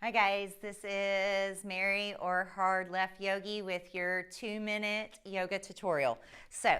Hi guys, this is Merri or Hard Left Yogi with your 2-minute yoga tutorial. So,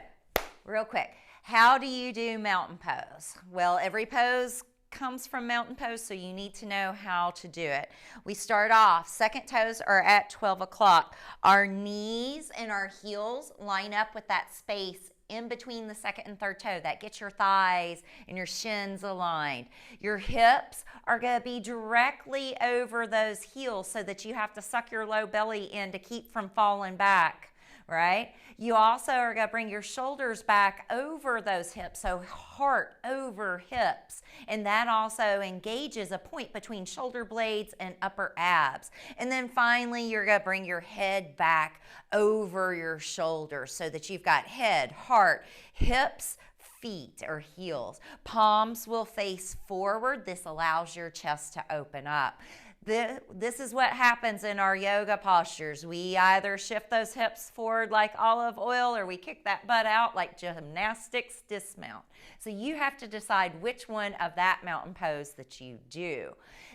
real quick, how do you do mountain pose? Well, every pose comes from mountain pose, so you need to know how to do it. We start off, second toes are at 12 o'clock. Our knees and our heels line up with that space in between the second and third toe. That gets your thighs and your shins aligned. Your hips are going to be directly over those heels so that you have to suck your low belly in to keep from falling back. Right? You also are going to bring your shoulders back over those hips, so heart over hips. And that also engages a point between shoulder blades and upper abs. And then finally, you're going to bring your head back over your shoulders so that you've got head, heart, hips, feet or heels. Palms will face forward. This allows your chest to open up. This is what happens in our yoga postures. We either shift those hips forward like olive oil or we kick that butt out like gymnastics dismount. So you have to decide which one of that mountain pose that you do.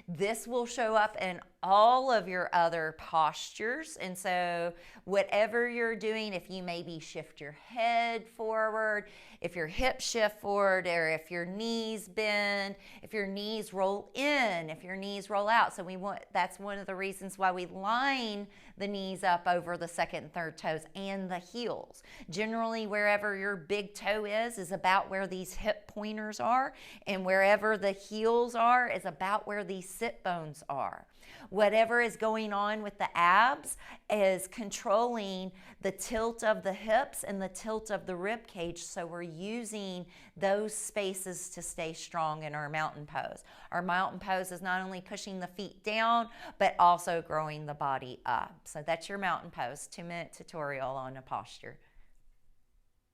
This will show up in all of your other postures. And so whatever you're doing, if you maybe shift your head forward, if your hips shift forward, or if your knees bend, if your knees roll in, if your knees roll out. So that's one of the reasons why we line the knees up over the second and third toes and the heels. Generally, wherever your big toe is about where these hip pointers are, and wherever the heels are is about where these sit bones are. Whatever is going on with the abs is controlling the tilt of the hips and the tilt of the rib cage, so we're using those spaces to stay strong in our mountain pose. Our mountain pose is not only pushing the feet down, but also growing the body up. So that's your mountain pose, 2-minute tutorial on a posture.